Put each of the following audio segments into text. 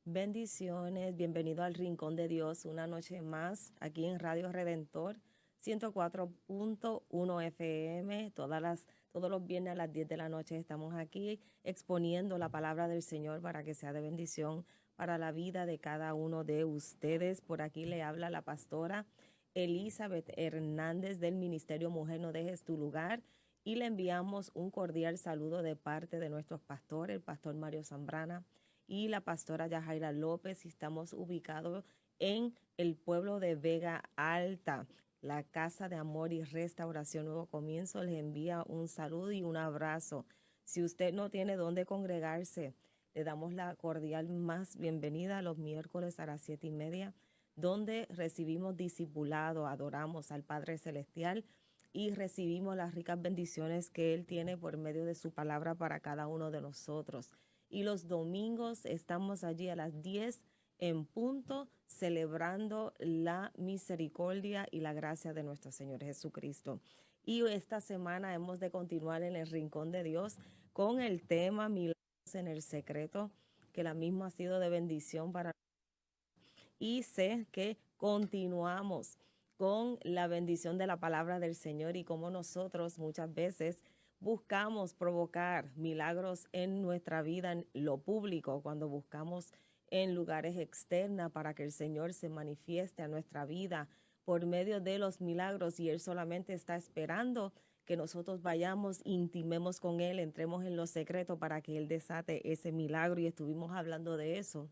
Bendiciones, bienvenido al Rincón de Dios, una noche más aquí en Radio Redentor 104.1 FM. Todos los viernes a las 10 de la noche estamos aquí exponiendo la palabra del Señor para que sea de bendición para la vida de cada uno de ustedes. Por aquí le habla la pastora Elizabeth Hernández del Ministerio Mujer No Dejes Tu Lugar y le enviamos un cordial saludo de parte de nuestros pastores, el pastor Mario Zambrana y la pastora Yajaira López. Estamos ubicados en el pueblo de Vega Alta. La Casa de Amor y Restauración Nuevo Comienzo les envía un saludo y un abrazo. Si usted no tiene dónde congregarse, le damos la cordial más bienvenida los miércoles a las 7:30, donde recibimos discipulado, adoramos al Padre Celestial y recibimos las ricas bendiciones que Él tiene por medio de su palabra para cada uno de nosotros. Y los domingos estamos allí a las 10 en punto, celebrando la misericordia y la gracia de nuestro Señor Jesucristo. Y esta semana hemos de continuar en el Rincón de Dios con el tema Milagros en el Secreto, que la misma ha sido de bendición para nosotros. Y sé que continuamos con la bendición de la palabra del Señor y como nosotros muchas veces buscamos provocar milagros en nuestra vida, en lo público, cuando buscamos en lugares externos para que el Señor se manifieste a nuestra vida por medio de los milagros, y Él solamente está esperando que nosotros vayamos, intimemos con Él, entremos en lo secreto para que Él desate ese milagro, y estuvimos hablando de eso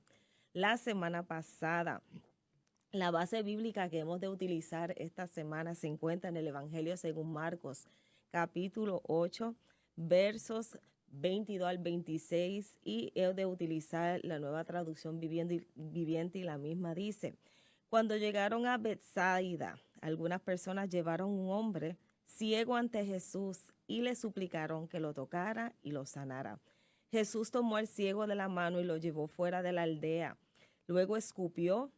la semana pasada. La base bíblica que hemos de utilizar esta semana se encuentra en el Evangelio según Marcos, capítulo 8, versos 22 al 26, y he de utilizar la Nueva Traducción Viviente, y la misma dice: Cuando llegaron a Betsaida, algunas personas llevaron un hombre ciego ante Jesús y le suplicaron que lo tocara y lo sanara. Jesús tomó al ciego de la mano y lo llevó fuera de la aldea. Luego escupió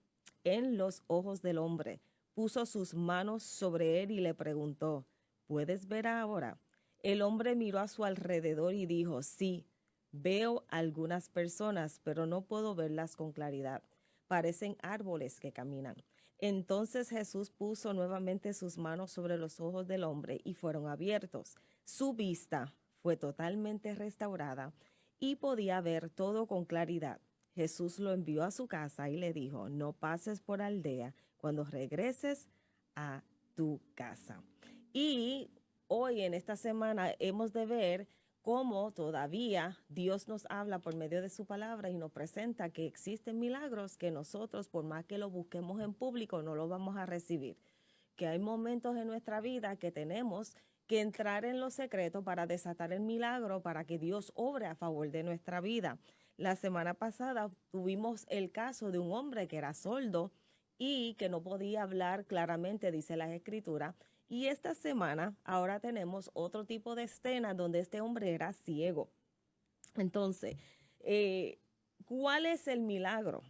en los ojos del hombre, puso sus manos sobre él y le preguntó: ¿puedes ver ahora? El hombre miró a su alrededor y dijo: sí, veo algunas personas, pero no puedo verlas con claridad. Parecen árboles que caminan. Entonces Jesús puso nuevamente sus manos sobre los ojos del hombre y fueron abiertos. Su vista fue totalmente restaurada y podía ver todo con claridad. Jesús lo envió a su casa y le dijo: no pases por aldea cuando regreses a tu casa. Y hoy en esta semana hemos de ver cómo todavía Dios nos habla por medio de su palabra y nos presenta que existen milagros que nosotros, por más que lo busquemos en público, no lo vamos a recibir. Que hay momentos en nuestra vida que tenemos que entrar en lo secreto para desatar el milagro, para que Dios obre a favor de nuestra vida. La semana pasada tuvimos el caso de un hombre que era sordo y que no podía hablar claramente, dice la Escritura. Y esta semana ahora tenemos otro tipo de escena donde este hombre era ciego. Entonces, eh, ¿cuál es el milagro?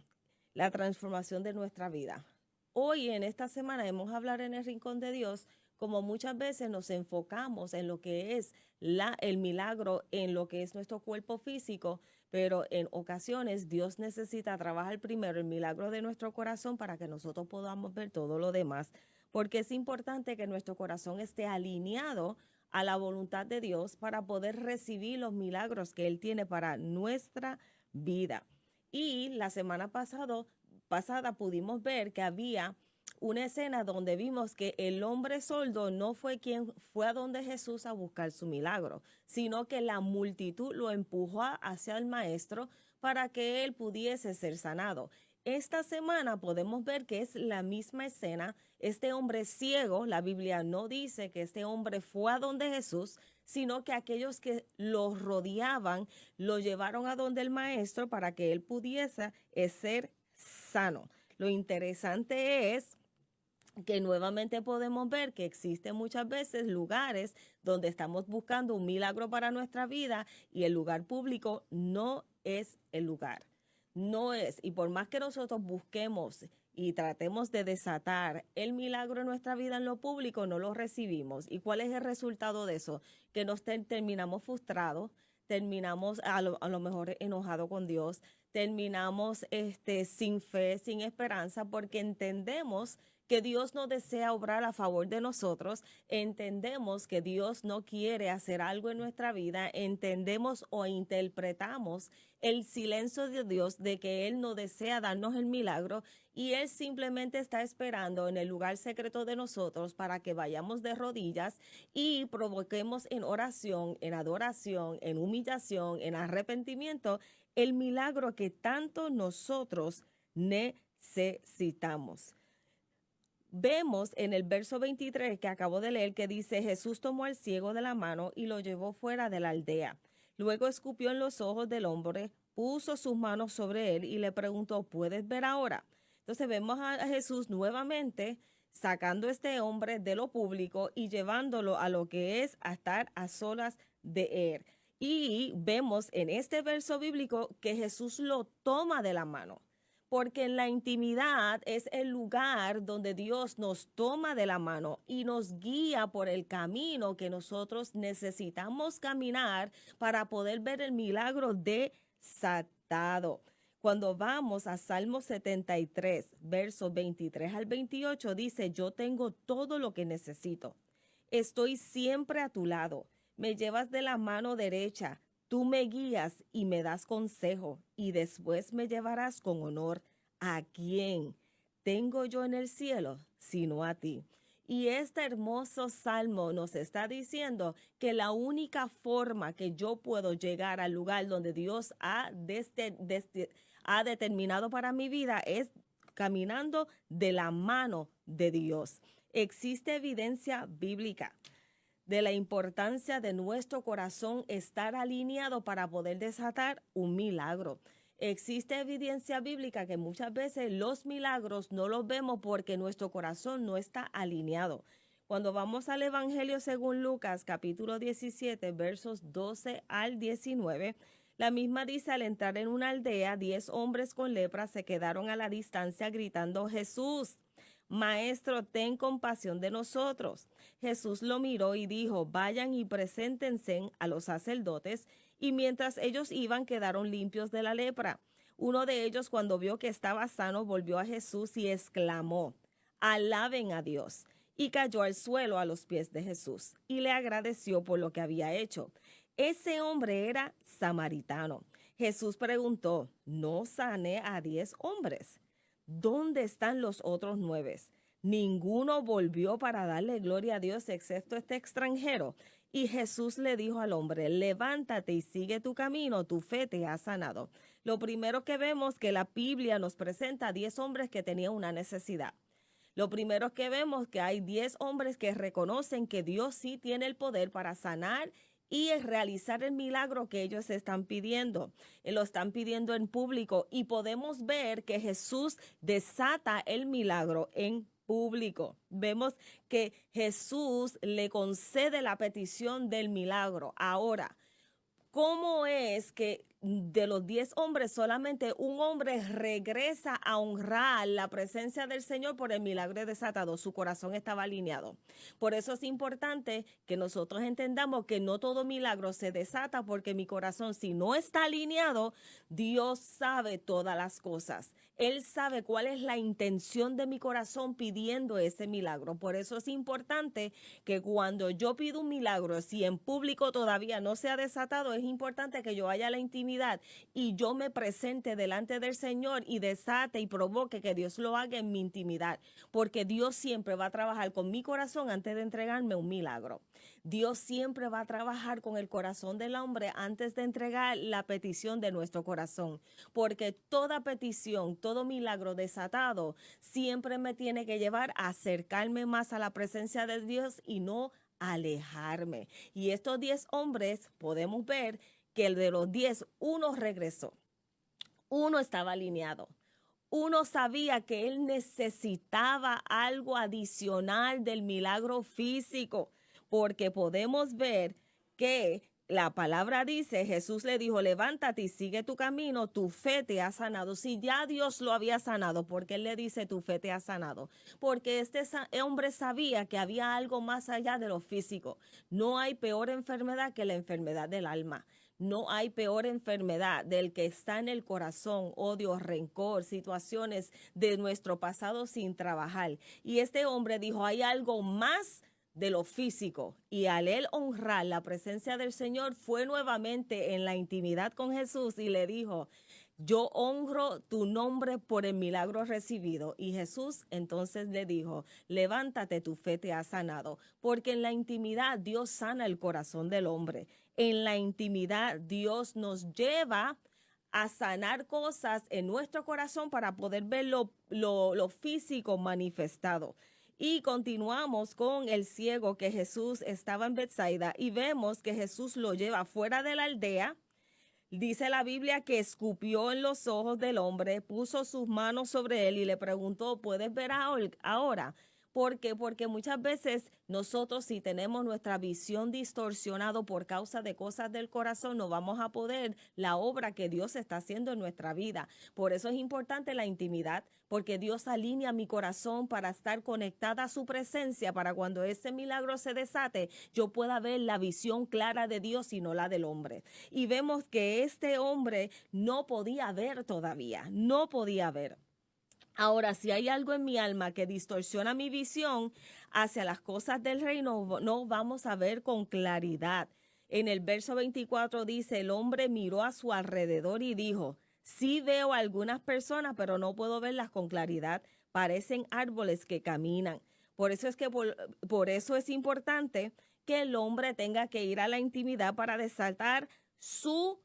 La transformación de nuestra vida. Hoy en esta semana hemos de hablar en el Rincón de Dios, como muchas veces nos enfocamos en lo que es el milagro, en lo que es nuestro cuerpo físico, pero en ocasiones Dios necesita trabajar primero el milagro de nuestro corazón para que nosotros podamos ver todo lo demás, porque es importante que nuestro corazón esté alineado a la voluntad de Dios para poder recibir los milagros que Él tiene para nuestra vida. Y la semana pasada pudimos ver que había una escena donde vimos que el hombre sordo no fue quien fue a donde Jesús a buscar su milagro, sino que la multitud lo empujó hacia el maestro para que él pudiese ser sanado. Esta semana podemos ver que es la misma escena. Este hombre ciego, la Biblia no dice que este hombre fue a donde Jesús, sino que aquellos que lo rodeaban lo llevaron a donde el maestro para que él pudiese ser sano. Lo interesante es que nuevamente podemos ver que existen muchas veces lugares donde estamos buscando un milagro para nuestra vida y el lugar público no es el lugar. No es, y por más que nosotros busquemos y tratemos de desatar el milagro en nuestra vida en lo público, no lo recibimos. ¿Y cuál es el resultado de eso? Que nos terminamos frustrados, terminamos a lo mejor enojados con Dios, terminamos sin fe, sin esperanza, porque entendemos que Dios no desea obrar a favor de nosotros, entendemos que Dios no quiere hacer algo en nuestra vida, entendemos o interpretamos el silencio de Dios de que Él no desea darnos el milagro y Él simplemente está esperando en el lugar secreto de nosotros para que vayamos de rodillas y provoquemos en oración, en adoración, en humillación, en arrepentimiento, el milagro que tanto nosotros necesitamos. Vemos en el verso 23 que acabo de leer que dice, Jesús tomó al ciego de la mano y lo llevó fuera de la aldea. Luego escupió en los ojos del hombre, puso sus manos sobre él y le preguntó, ¿puedes ver ahora? Entonces vemos a Jesús nuevamente sacando a este hombre de lo público y llevándolo a lo que es a estar a solas de él. Y vemos en este verso bíblico que Jesús lo toma de la mano. Porque en la intimidad es el lugar donde Dios nos toma de la mano y nos guía por el camino que nosotros necesitamos caminar para poder ver el milagro desatado. Cuando vamos a Salmo 73, versos 23 al 28, dice, yo tengo todo lo que necesito. Estoy siempre a tu lado. Me llevas de la mano derecha. Tú me guías y me das consejo y después me llevarás con honor. ¿A quién tengo yo en el cielo sino a ti? Y este hermoso salmo nos está diciendo que la única forma que yo puedo llegar al lugar donde Dios ha determinado para mi vida es caminando de la mano de Dios. Existe evidencia bíblica de la importancia de nuestro corazón estar alineado para poder desatar un milagro. Existe evidencia bíblica que muchas veces los milagros no los vemos porque nuestro corazón no está alineado. Cuando vamos al Evangelio según Lucas, capítulo 17, versos 12 al 19, la misma dice, al entrar en una aldea, 10 hombres con lepra se quedaron a la distancia gritando, Jesús, Maestro, ten compasión de nosotros. Jesús lo miró y dijo, vayan y preséntense a los sacerdotes, y mientras ellos iban quedaron limpios de la lepra. Uno de ellos, cuando vio que estaba sano, volvió a Jesús y exclamó, alaben a Dios, y cayó al suelo a los pies de Jesús, y le agradeció por lo que había hecho. Ese hombre era samaritano. Jesús preguntó, ¿no sané a 10 hombres? ¿Dónde están los otros 9? Ninguno volvió para darle gloria a Dios excepto este extranjero. Y Jesús le dijo al hombre, levántate y sigue tu camino, tu fe te ha sanado. Lo primero que vemos que la Biblia nos presenta a 10 hombres que tenían una necesidad. Lo primero que vemos que hay 10 hombres que reconocen que Dios sí tiene el poder para sanar y realizar el milagro que ellos están pidiendo. Lo están pidiendo en público y podemos ver que Jesús desata el milagro en público. Vemos que Jesús le concede la petición del milagro. Ahora, ¿cómo es que de los 10 hombres solamente un hombre regresa a honrar la presencia del Señor por el milagro desatado? Su corazón estaba alineado. Por eso es importante que nosotros entendamos que no todo milagro se desata porque mi corazón, si no está alineado, Dios sabe todas las cosas. Él sabe cuál es la intención de mi corazón pidiendo ese milagro. Por eso es importante que cuando yo pido un milagro, si en público todavía no se ha desatado, es importante que yo vaya a la intimidad y yo me presente delante del Señor y desate y provoque que Dios lo haga en mi intimidad. Porque Dios siempre va a trabajar con mi corazón antes de entregarme un milagro. Dios siempre va a trabajar con el corazón del hombre antes de entregar la petición de nuestro corazón. Porque toda petición, todo milagro desatado siempre me tiene que llevar a acercarme más a la presencia de Dios y no alejarme. Y estos 10 hombres podemos ver que el de los 10, uno regresó, uno estaba alineado. Uno sabía que él necesitaba algo adicional del milagro físico, porque podemos ver que la palabra dice, Jesús le dijo, levántate y sigue tu camino, tu fe te ha sanado. Si ya Dios lo había sanado, ¿por qué él le dice, tu fe te ha sanado? Porque este hombre sabía que había algo más allá de lo físico. No hay peor enfermedad que la enfermedad del alma. no hay peor enfermedad del que está en el corazón, odio, rencor, situaciones de nuestro pasado sin trabajar. Y este hombre dijo, hay algo más de lo físico. Y al él honrar la presencia del Señor, fue nuevamente en la intimidad con Jesús y le dijo, yo honro tu nombre por el milagro recibido. Y Jesús entonces le dijo, levántate, tu fe te ha sanado. Porque en la intimidad Dios sana el corazón del hombre. En la intimidad Dios nos lleva a sanar cosas en nuestro corazón para poder ver lo físico manifestado. Y continuamos con el ciego que Jesús estaba en Betsaida y vemos que Jesús lo lleva fuera de la aldea. Dice la Biblia que escupió en los ojos del hombre, puso sus manos sobre él y le preguntó, ¿puedes ver ahora? ¿Por qué? Porque muchas veces nosotros, si tenemos nuestra visión distorsionada por causa de cosas del corazón, no vamos a poder la obra que Dios está haciendo en nuestra vida. Por eso es importante la intimidad, porque Dios alinea mi corazón para estar conectada a su presencia, para cuando ese milagro se desate, yo pueda ver la visión clara de Dios y no la del hombre. Y vemos que este hombre no podía ver todavía, no podía ver. Ahora, si hay algo en mi alma que distorsiona mi visión hacia las cosas del reino, no vamos a ver con claridad. En el verso 24 dice, el hombre miró a su alrededor y dijo, sí veo a algunas personas, pero no puedo verlas con claridad. Parecen árboles que caminan. Por eso es que por eso es importante que el hombre tenga que ir a la intimidad para desatar su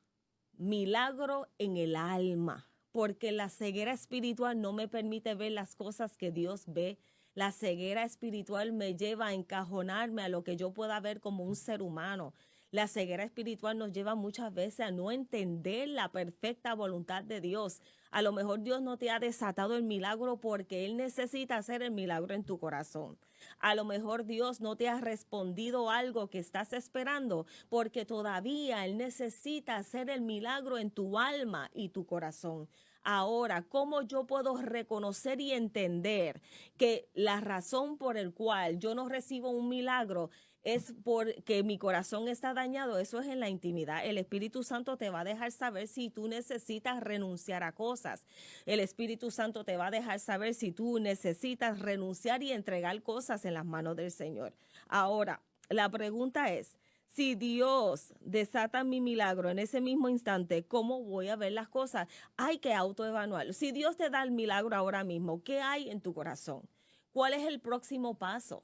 milagro en el alma, porque la ceguera espiritual no me permite ver las cosas que Dios ve. La ceguera espiritual me lleva a encajonarme a lo que yo pueda ver como un ser humano. La ceguera espiritual nos lleva muchas veces a no entender la perfecta voluntad de Dios. A lo mejor Dios no te ha desatado el milagro porque Él necesita hacer el milagro en tu corazón. A lo mejor Dios no te ha respondido algo que estás esperando porque todavía Él necesita hacer el milagro en tu alma y tu corazón. Ahora, ¿cómo yo puedo reconocer y entender que la razón por la cual yo no recibo un milagro es porque mi corazón está dañado? Eso es en la intimidad. El Espíritu Santo te va a dejar saber si tú necesitas renunciar a cosas. El Espíritu Santo te va a dejar saber si tú necesitas renunciar y entregar cosas en las manos del Señor. Ahora, la pregunta es, si Dios desata mi milagro en ese mismo instante, ¿cómo voy a ver las cosas? Hay que autoevaluarlo. Si Dios te da el milagro ahora mismo, ¿qué hay en tu corazón? ¿Cuál es el próximo paso?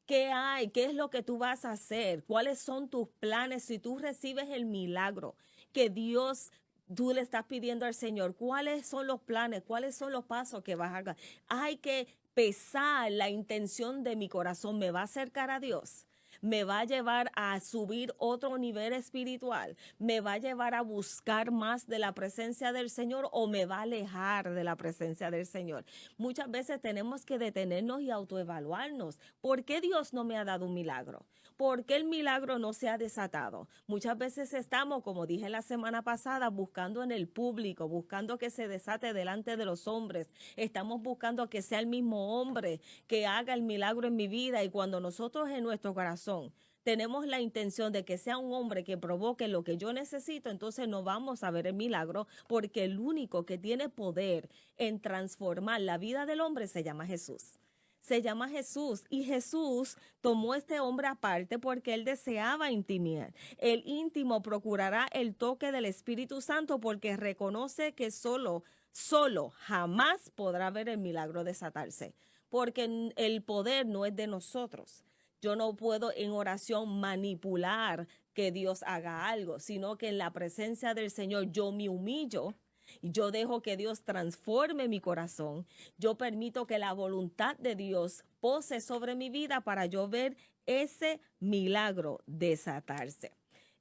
¿Qué hay? ¿Qué es lo que tú vas a hacer? ¿Cuáles son tus planes si tú recibes el milagro que Dios, tú le estás pidiendo al Señor? ¿Cuáles son los planes? ¿Cuáles son los pasos que vas a dar? Hay que pesar la intención de mi corazón. ¿Me va a acercar a Dios? ¿Me va a llevar a subir otro nivel espiritual? ¿Me va a llevar a buscar más de la presencia del Señor o me va a alejar de la presencia del Señor? Muchas veces tenemos que detenernos y autoevaluarnos. ¿Por qué Dios no me ha dado un milagro? ¿Por qué el milagro no se ha desatado? Muchas veces estamos, como dije la semana pasada, buscando en el público, buscando que se desate delante de los hombres. Estamos buscando que sea el mismo hombre que haga el milagro en mi vida, y cuando nosotros en nuestro corazón tenemos la intención de que sea un hombre que provoque lo que yo necesito, entonces no vamos a ver el milagro, porque el único que tiene poder en transformar la vida del hombre se llama Jesús. Se llama Jesús, y Jesús tomó este hombre aparte porque él deseaba intimidad. El íntimo procurará el toque del Espíritu Santo porque reconoce que solo jamás podrá ver el milagro desatarse, porque el poder no es de nosotros. Yo no puedo en oración manipular que Dios haga algo, sino que en la presencia del Señor yo me humillo. Yo dejo que Dios transforme mi corazón. Yo permito que la voluntad de Dios pose sobre mi vida para yo ver ese milagro desatarse.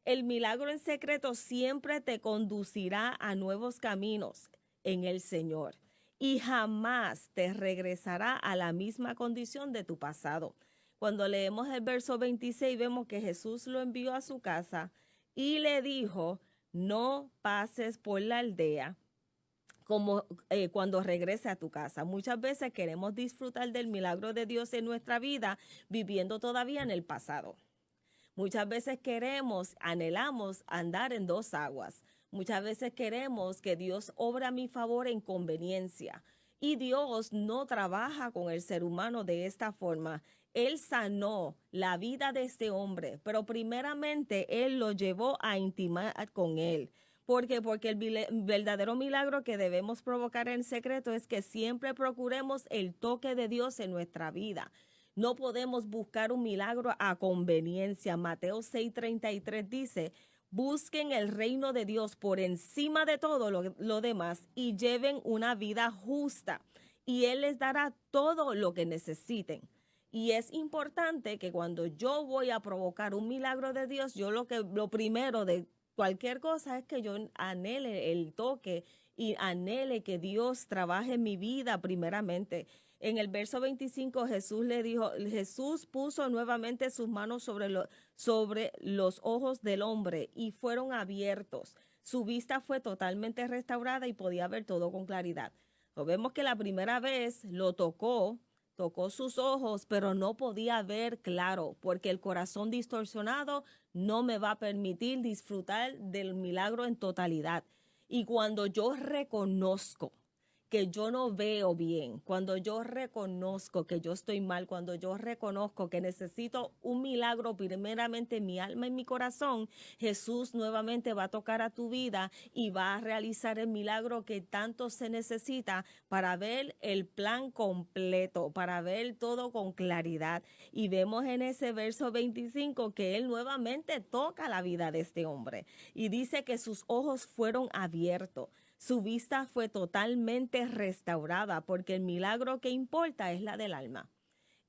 El milagro en secreto siempre te conducirá a nuevos caminos en el Señor y jamás te regresará a la misma condición de tu pasado. Cuando leemos el verso 26 vemos que Jesús lo envió a su casa y le dijo, no pases por la aldea como cuando regrese a tu casa. Muchas veces queremos disfrutar del milagro de Dios en nuestra vida viviendo todavía en el pasado. Muchas veces queremos, anhelamos andar en dos aguas. Muchas veces queremos que Dios obra a mi favor en conveniencia. Y Dios no trabaja con el ser humano de esta forma. Él sanó la vida de este hombre, pero primeramente Él lo llevó a intimar con Él. ¿Por qué? Porque el verdadero milagro que debemos provocar en secreto es que siempre procuremos el toque de Dios en nuestra vida. No podemos buscar un milagro a conveniencia. Mateo 6:33 dice, busquen el reino de Dios por encima de todo lo demás y lleven una vida justa y Él les dará todo lo que necesiten. Y es importante que cuando yo voy a provocar un milagro de Dios, lo primero de cualquier cosa es que yo anhele el toque y anhele que Dios trabaje en mi vida primeramente. En el verso 25 Jesús puso nuevamente sus manos sobre los ojos del hombre y fueron abiertos. Su vista fue totalmente restaurada y podía ver todo con claridad. Lo vemos que la primera vez tocó sus ojos, pero no podía ver claro, porque el corazón distorsionado no me va a permitir disfrutar del milagro en totalidad. Y cuando yo reconozco que yo no veo bien, cuando yo reconozco que yo estoy mal, cuando yo reconozco que necesito un milagro primeramente en mi alma y mi corazón, Jesús nuevamente va a tocar a tu vida y va a realizar el milagro que tanto se necesita para ver el plan completo, para ver todo con claridad. Y vemos en ese verso 25 que Él nuevamente toca la vida de este hombre y dice que sus ojos fueron abiertos. Su vista fue totalmente restaurada porque el milagro que importa es la del alma.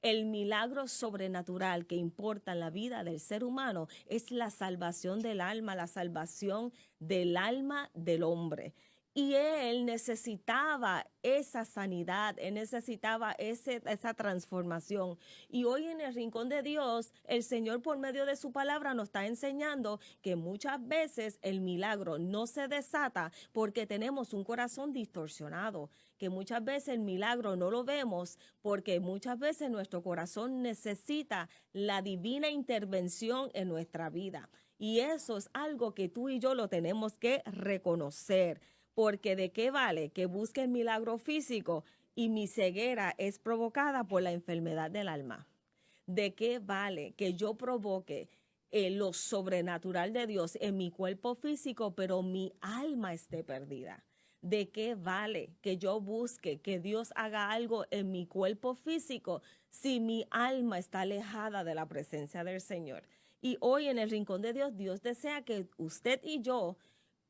El milagro sobrenatural que importa en la vida del ser humano es la salvación del alma, la salvación del alma del hombre. Y él necesitaba esa sanidad, él necesitaba esa transformación. Y hoy en el rincón de Dios, el Señor por medio de su palabra nos está enseñando que muchas veces el milagro no se desata porque tenemos un corazón distorsionado, que muchas veces el milagro no lo vemos porque muchas veces nuestro corazón necesita la divina intervención en nuestra vida. Y eso es algo que tú y yo lo tenemos que reconocer. Porque ¿de qué vale que busque el milagro físico y mi ceguera es provocada por la enfermedad del alma? ¿De qué vale que yo provoque lo sobrenatural de Dios en mi cuerpo físico, pero mi alma esté perdida? ¿De qué vale que yo busque que Dios haga algo en mi cuerpo físico si mi alma está alejada de la presencia del Señor? Y hoy en el rincón de Dios, Dios desea que usted y yo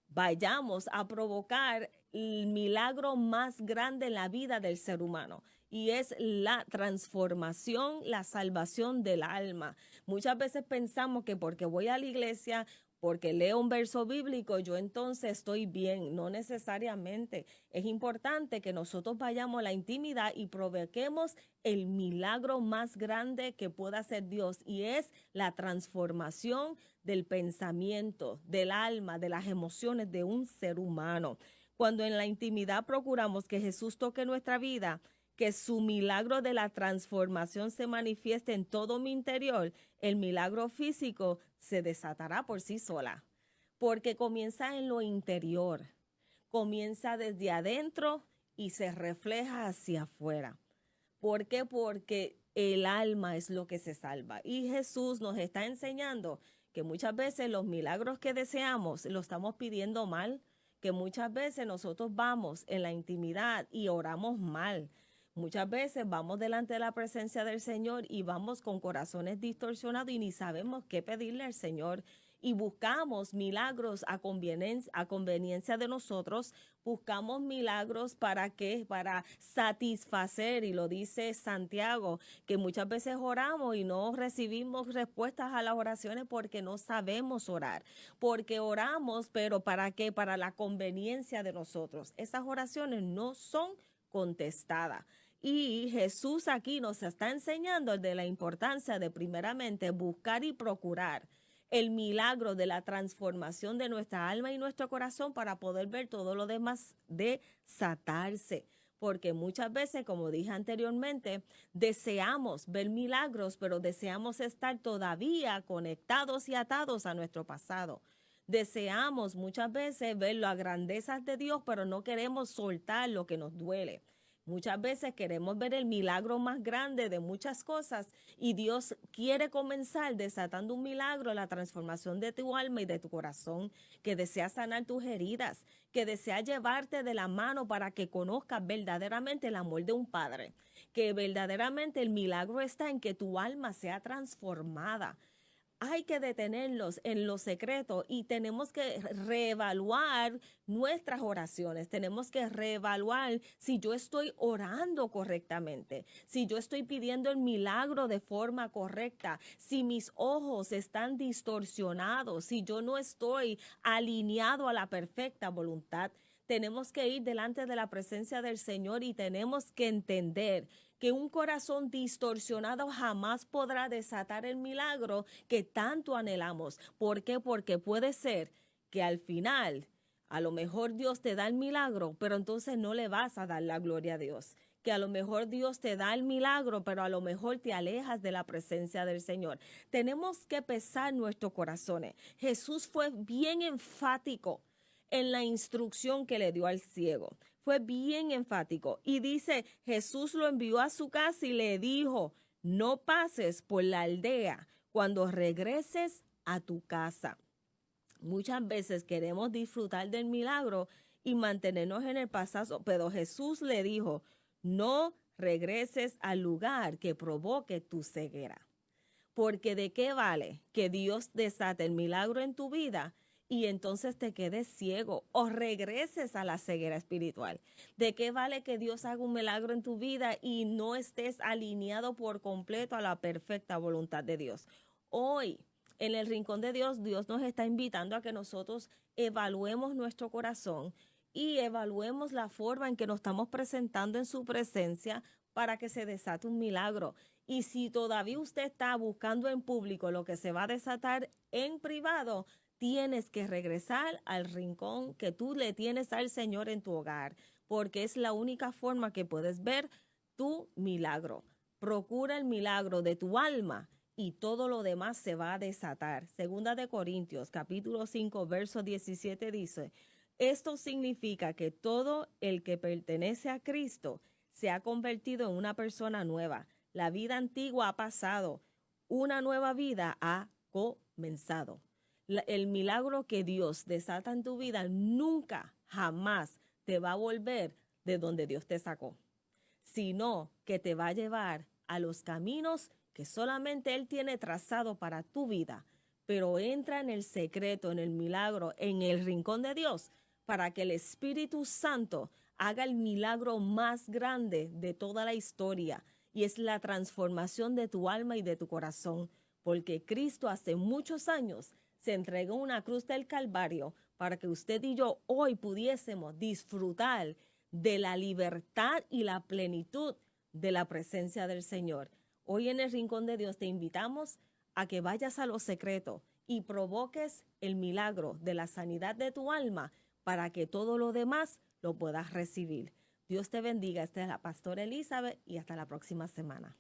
vayamos a provocar el milagro más grande en la vida del ser humano. Y es la transformación, la salvación del alma. Muchas veces pensamos que porque voy a la iglesia, porque leo un verso bíblico, yo entonces estoy bien. No necesariamente. Es importante que nosotros vayamos a la intimidad y provoquemos el milagro más grande que pueda hacer Dios. Y es la transformación del pensamiento, del alma, de las emociones de un ser humano. Cuando en la intimidad procuramos que Jesús toque nuestra vida, que su milagro de la transformación se manifieste en todo mi interior, el milagro físico se desatará por sí sola, porque comienza en lo interior, comienza desde adentro y se refleja hacia afuera. ¿Por qué? Porque el alma es lo que se salva. Y Jesús nos está enseñando que muchas veces los milagros que deseamos los estamos pidiendo mal, que muchas veces nosotros vamos en la intimidad y oramos mal. Muchas veces vamos delante de la presencia del Señor y vamos con corazones distorsionados y ni sabemos qué pedirle al Señor. Y buscamos milagros a conveniencia de nosotros, buscamos milagros ¿para qué? Para satisfacer, y lo dice Santiago, que muchas veces oramos y no recibimos respuestas a las oraciones porque no sabemos orar, porque oramos, pero ¿para qué? Para la conveniencia de nosotros. Esas oraciones no son contestadas. Y Jesús aquí nos está enseñando de la importancia de primeramente buscar y procurar el milagro de la transformación de nuestra alma y nuestro corazón para poder ver todo lo demás desatarse. porque muchas veces, como dije anteriormente, deseamos ver milagros, pero deseamos estar todavía conectados y atados a nuestro pasado. Deseamos muchas veces ver las grandezas de Dios, pero no queremos soltar lo que nos duele. Muchas veces queremos ver el milagro más grande de muchas cosas y Dios quiere comenzar desatando un milagro, la transformación de tu alma y de tu corazón, que desea sanar tus heridas, que desea llevarte de la mano para que conozcas verdaderamente el amor de un padre, que verdaderamente el milagro está en que tu alma sea transformada. Hay que detenerlos en lo secreto y tenemos que reevaluar nuestras oraciones. Tenemos que reevaluar si yo estoy orando correctamente, si yo estoy pidiendo el milagro de forma correcta, si mis ojos están distorsionados, si yo no estoy alineado a la perfecta voluntad. Tenemos que ir delante de la presencia del Señor y tenemos que entender que un corazón distorsionado jamás podrá desatar el milagro que tanto anhelamos. ¿Por qué? Porque puede ser que al final, a lo mejor Dios te da el milagro, pero entonces no le vas a dar la gloria a Dios. Que a lo mejor Dios te da el milagro, pero a lo mejor te alejas de la presencia del Señor. Tenemos que pesar nuestros corazones. Jesús fue bien enfático en la instrucción que le dio al ciego. Fue bien enfático y dice, Jesús lo envió a su casa y le dijo, no pases por la aldea cuando regreses a tu casa. Muchas veces queremos disfrutar del milagro y mantenernos en el pasado, pero Jesús le dijo, no regreses al lugar que provoque tu ceguera. Porque ¿de qué vale que Dios desate el milagro en tu vida y entonces te quedes ciego o regreses a la ceguera espiritual? ¿De qué vale que Dios haga un milagro en tu vida y no estés alineado por completo a la perfecta voluntad de Dios? Hoy, en el Rincón de Dios, Dios nos está invitando a que nosotros evaluemos nuestro corazón y evaluemos la forma en que nos estamos presentando en su presencia para que se desate un milagro. Y si todavía usted está buscando en público lo que se va a desatar en privado, tienes que regresar al rincón que tú le tienes al Señor en tu hogar, porque es la única forma que puedes ver tu milagro. Procura el milagro de tu alma y todo lo demás se va a desatar. Segunda de Corintios, capítulo 5, verso 17 dice, esto significa que todo el que pertenece a Cristo se ha convertido en una persona nueva. La vida antigua ha pasado, una nueva vida ha comenzado. El milagro que Dios desata en tu vida nunca, jamás te va a volver de donde Dios te sacó, sino que te va a llevar a los caminos que solamente Él tiene trazado para tu vida. Pero entra en el secreto, en el milagro, en el rincón de Dios, para que el Espíritu Santo haga el milagro más grande de toda la historia, y es la transformación de tu alma y de tu corazón, porque Cristo hace muchos años se entregó en una cruz del Calvario para que usted y yo hoy pudiésemos disfrutar de la libertad y la plenitud de la presencia del Señor. Hoy en el Rincón de Dios te invitamos a que vayas a lo secreto y provoques el milagro de la sanidad de tu alma para que todo lo demás lo puedas recibir. Dios te bendiga. Esta es la pastora Elizabeth y hasta la próxima semana.